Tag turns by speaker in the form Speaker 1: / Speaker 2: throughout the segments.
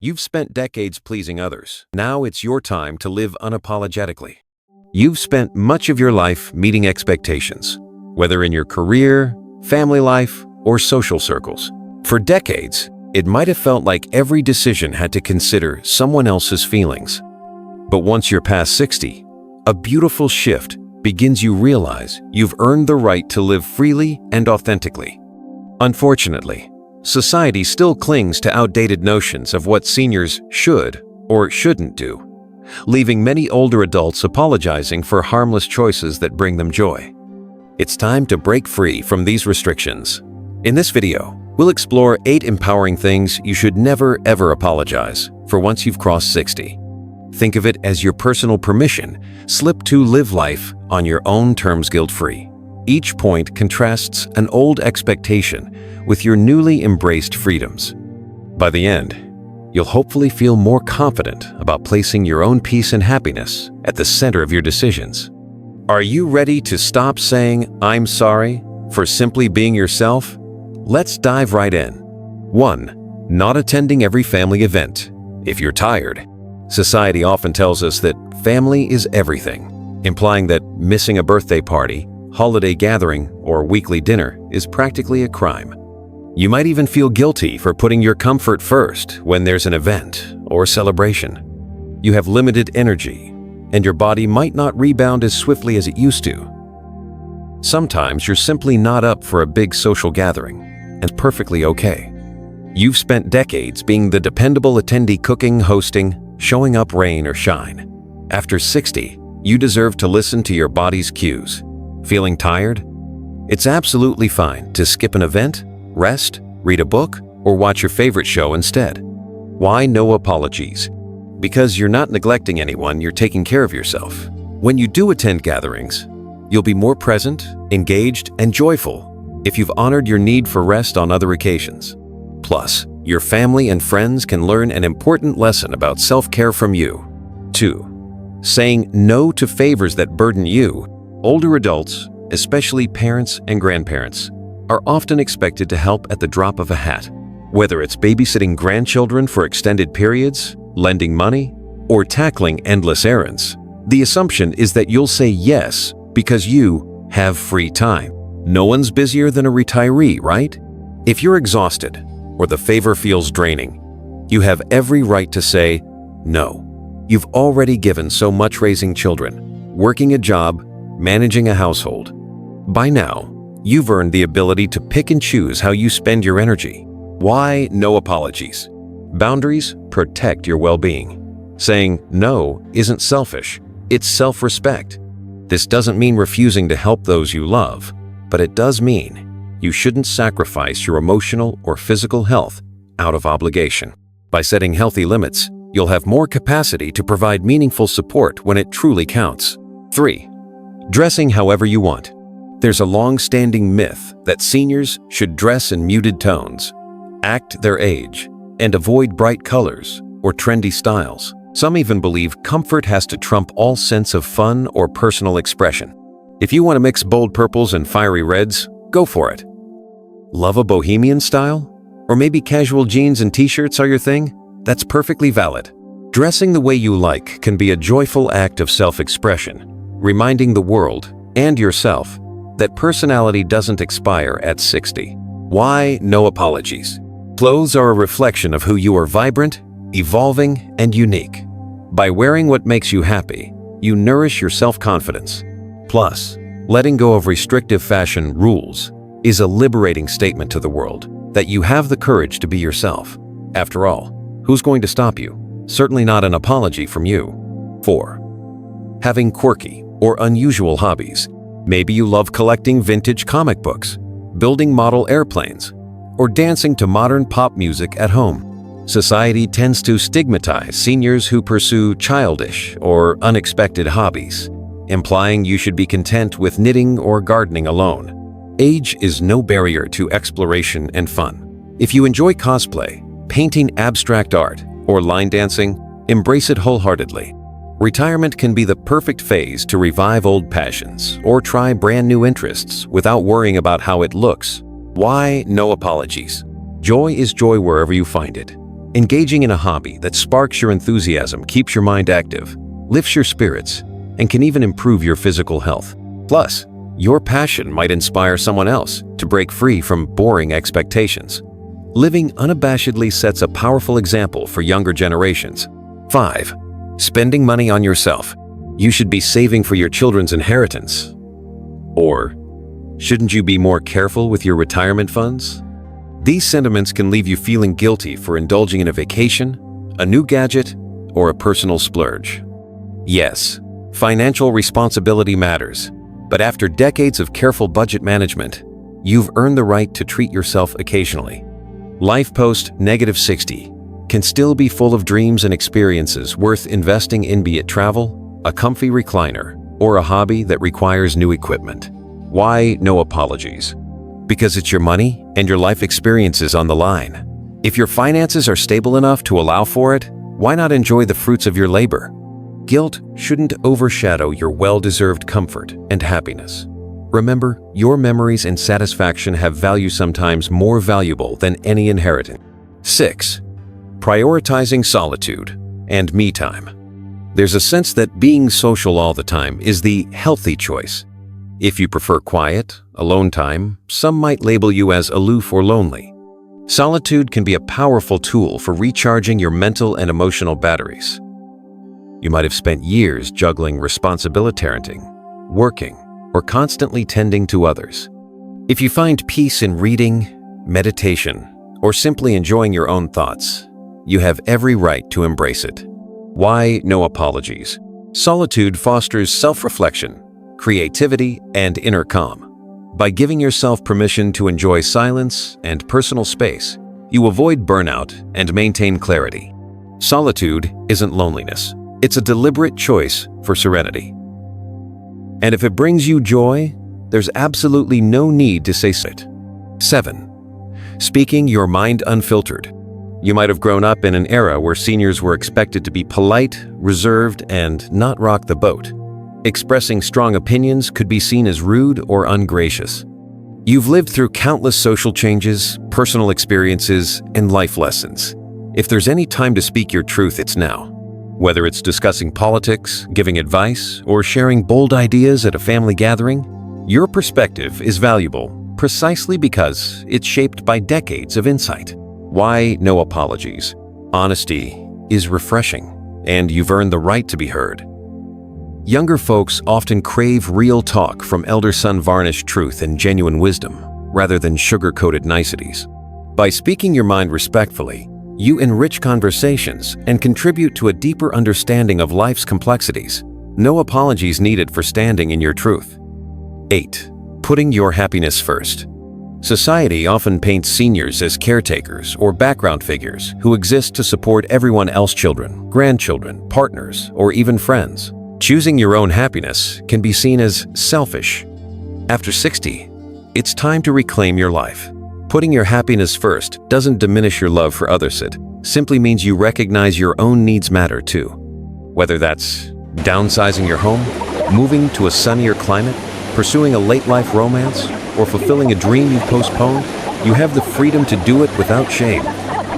Speaker 1: You've spent decades pleasing others. Now it's your time to live unapologetically. You've spent much of your life meeting expectations, whether in your career, family life, or social circles. For decades, it might have felt like every decision had to consider someone else's feelings. But once you're past 60, a beautiful shift begins. You realize you've earned the right to live freely and authentically. Unfortunately, society still clings to outdated notions of what seniors should or shouldn't do, leaving many older adults apologizing for harmless choices that bring them joy. It's time to break free from these restrictions. In this video, we'll explore 8 empowering things you should never ever apologize for once you've crossed 60. Think of it as your personal permission slip to live life on your own terms guilt-free. Each point contrasts an old expectation with your newly embraced freedoms. By the end, you'll hopefully feel more confident about placing your own peace and happiness at the center of your decisions. Are you ready to stop saying, "I'm sorry," for simply being yourself? Let's dive right in. 1. Not attending every family event. If you're tired, society often tells us that family is everything, implying that missing a birthday party, holiday gathering, or weekly dinner is practically a crime. You might even feel guilty for putting your comfort first when there's an event or celebration. You have limited energy, and your body might not rebound as swiftly as it used to. Sometimes you're simply not up for a big social gathering, and perfectly okay. You've spent decades being the dependable attendee, cooking, hosting, showing up rain or shine. After 60, you deserve to listen to your body's cues. Feeling tired? It's absolutely fine to skip an event, rest, read a book, or watch your favorite show instead. Why no apologies? Because you're not neglecting anyone, you're taking care of yourself. When you do attend gatherings, you'll be more present, engaged, and joyful if you've honored your need for rest on other occasions. Plus, your family and friends can learn an important lesson about self-care from you. 2. Saying no to favors that burden you. Older adults, especially parents and grandparents, are often expected to help at the drop of a hat. Whether it's babysitting grandchildren for extended periods, lending money, or tackling endless errands, the assumption is that you'll say yes because you have free time. No one's busier than a retiree, right? If you're exhausted or the favor feels draining, you have every right to say no. You've already given so much raising children, working a job, managing a household. By now, you've earned the ability to pick and choose how you spend your energy. Why no apologies? Boundaries protect your well-being. Saying no isn't selfish, it's self-respect. This doesn't mean refusing to help those you love, but it does mean you shouldn't sacrifice your emotional or physical health out of obligation. By setting healthy limits, you'll have more capacity to provide meaningful support when it truly counts. 3. Dressing however you want. There's a long-standing myth that seniors should dress in muted tones, act their age, and avoid bright colors or trendy styles. Some even believe comfort has to trump all sense of fun or personal expression. If you want to mix bold purples and fiery reds, go for it. Love a bohemian style? Or maybe casual jeans and t-shirts are your thing? That's perfectly valid. Dressing the way you like can be a joyful act of self-expression, reminding the world and yourself that personality doesn't expire at 60. Why no apologies? Clothes are a reflection of who you are: vibrant, evolving, and unique. By wearing what makes you happy, you nourish your self-confidence. Plus, letting go of restrictive fashion rules is a liberating statement to the world that you have the courage to be yourself. After all, who's going to stop you? Certainly not an apology from you. 4. Having quirky or unusual hobbies. Maybe you love collecting vintage comic books, building model airplanes, or dancing to modern pop music at home. Society tends to stigmatize seniors who pursue childish or unexpected hobbies, implying you should be content with knitting or gardening alone. Age is no barrier to exploration and fun. If you enjoy cosplay, painting abstract art, or line dancing, embrace it wholeheartedly. Retirement can be the perfect phase to revive old passions or try brand new interests without worrying about how it looks. Why no apologies? Joy is joy wherever you find it. Engaging in a hobby that sparks your enthusiasm keeps your mind active, lifts your spirits, and can even improve your physical health. Plus, your passion might inspire someone else to break free from boring expectations. Living unabashedly sets a powerful example for younger generations. 5. Spending money on yourself. You should be saving for your children's inheritance. Or, shouldn't you be more careful with your retirement funds? These sentiments can leave you feeling guilty for indulging in a vacation, a new gadget, or a personal splurge. Yes, financial responsibility matters, but after decades of careful budget management, you've earned the right to treat yourself occasionally. Life post -60 can still be full of dreams and experiences worth investing in, be it travel, a comfy recliner, or a hobby that requires new equipment. Why no apologies? Because it's your money and your life experiences on the line. If your finances are stable enough to allow for it, why not enjoy the fruits of your labor? Guilt shouldn't overshadow your well-deserved comfort and happiness. Remember, your memories and satisfaction have value, sometimes more valuable than any inheritance. 6. Prioritizing solitude and me time. There's a sense that being social all the time is the healthy choice. If you prefer quiet, alone time, some might label you as aloof or lonely. Solitude can be a powerful tool for recharging your mental and emotional batteries. You might have spent years juggling responsibility, parenting, working, or constantly tending to others. If you find peace in reading, meditation, or simply enjoying your own thoughts, you have every right to embrace it. Why no apologies? Solitude fosters self-reflection, creativity, and inner calm. By giving yourself permission to enjoy silence and personal space, you avoid burnout and maintain clarity. Solitude isn't loneliness. It's a deliberate choice for serenity. And if it brings you joy, there's absolutely no need to say it. 7. Speaking your mind unfiltered. You might have grown up in an era where seniors were expected to be polite, reserved, and not rock the boat. Expressing strong opinions could be seen as rude or ungracious. You've lived through countless social changes, personal experiences, and life lessons. If there's any time to speak your truth, it's now. Whether it's discussing politics, giving advice, or sharing bold ideas at a family gathering, your perspective is valuable precisely because it's shaped by decades of insight. Why no apologies? Honesty is refreshing, and you've earned the right to be heard. Younger folks often crave real talk from elders, unvarnished truth and genuine wisdom, rather than sugar-coated niceties. By speaking your mind respectfully, you enrich conversations and contribute to a deeper understanding of life's complexities. No apologies needed for standing in your truth. 8. Putting your happiness first. Society often paints seniors as caretakers or background figures who exist to support everyone else's children, grandchildren, partners, or even friends. Choosing your own happiness can be seen as selfish. After 60, it's time to reclaim your life. Putting your happiness first doesn't diminish your love for others. It simply means you recognize your own needs matter too. Whether that's downsizing your home, moving to a sunnier climate, pursuing a late-life romance, or fulfilling a dream you've postponed, you have the freedom to do it without shame.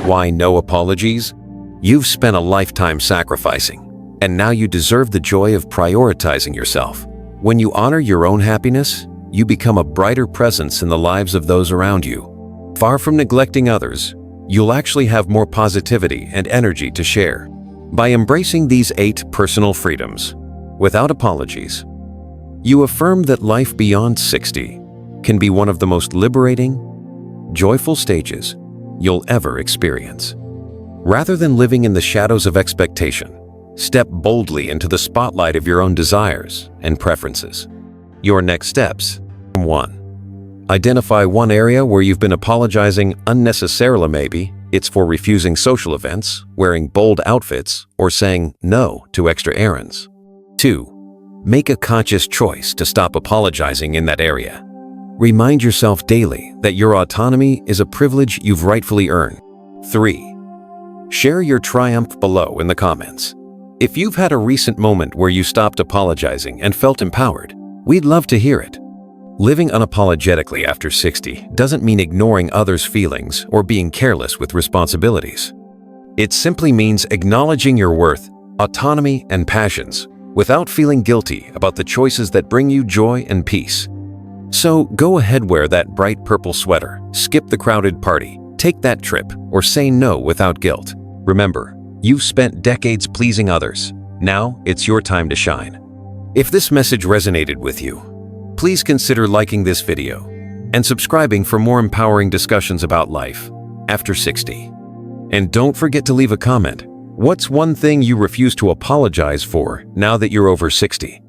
Speaker 1: Why no apologies? You've spent a lifetime sacrificing, and now you deserve the joy of prioritizing yourself. When you honor your own happiness, you become a brighter presence in the lives of those around you. Far from neglecting others, you'll actually have more positivity and energy to share. By embracing these 8 personal freedoms, without apologies, you affirm that life beyond 60 can be one of the most liberating, joyful stages you'll ever experience. Rather than living in the shadows of expectation, step boldly into the spotlight of your own desires and preferences. Your next steps. 1. Identify one area where you've been apologizing unnecessarily. Maybe it's for refusing social events, wearing bold outfits, or saying no to extra errands. 2. Make a conscious choice to stop apologizing in that area. Remind yourself daily that your autonomy is a privilege you've rightfully earned. 3. Share your triumph below in the comments. If you've had a recent moment where you stopped apologizing and felt empowered, we'd love to hear it. Living unapologetically after 60 doesn't mean ignoring others' feelings or being careless with responsibilities. It simply means acknowledging your worth, autonomy, and passions without feeling guilty about the choices that bring you joy and peace. So go ahead, wear that bright purple sweater, skip the crowded party, take that trip, or say no without guilt. Remember, you've spent decades pleasing others. Now it's your time to shine. If this message resonated with you, please consider liking this video and subscribing for more empowering discussions about life after 60. And don't forget to leave a comment. What's one thing you refuse to apologize for now that you're over 60?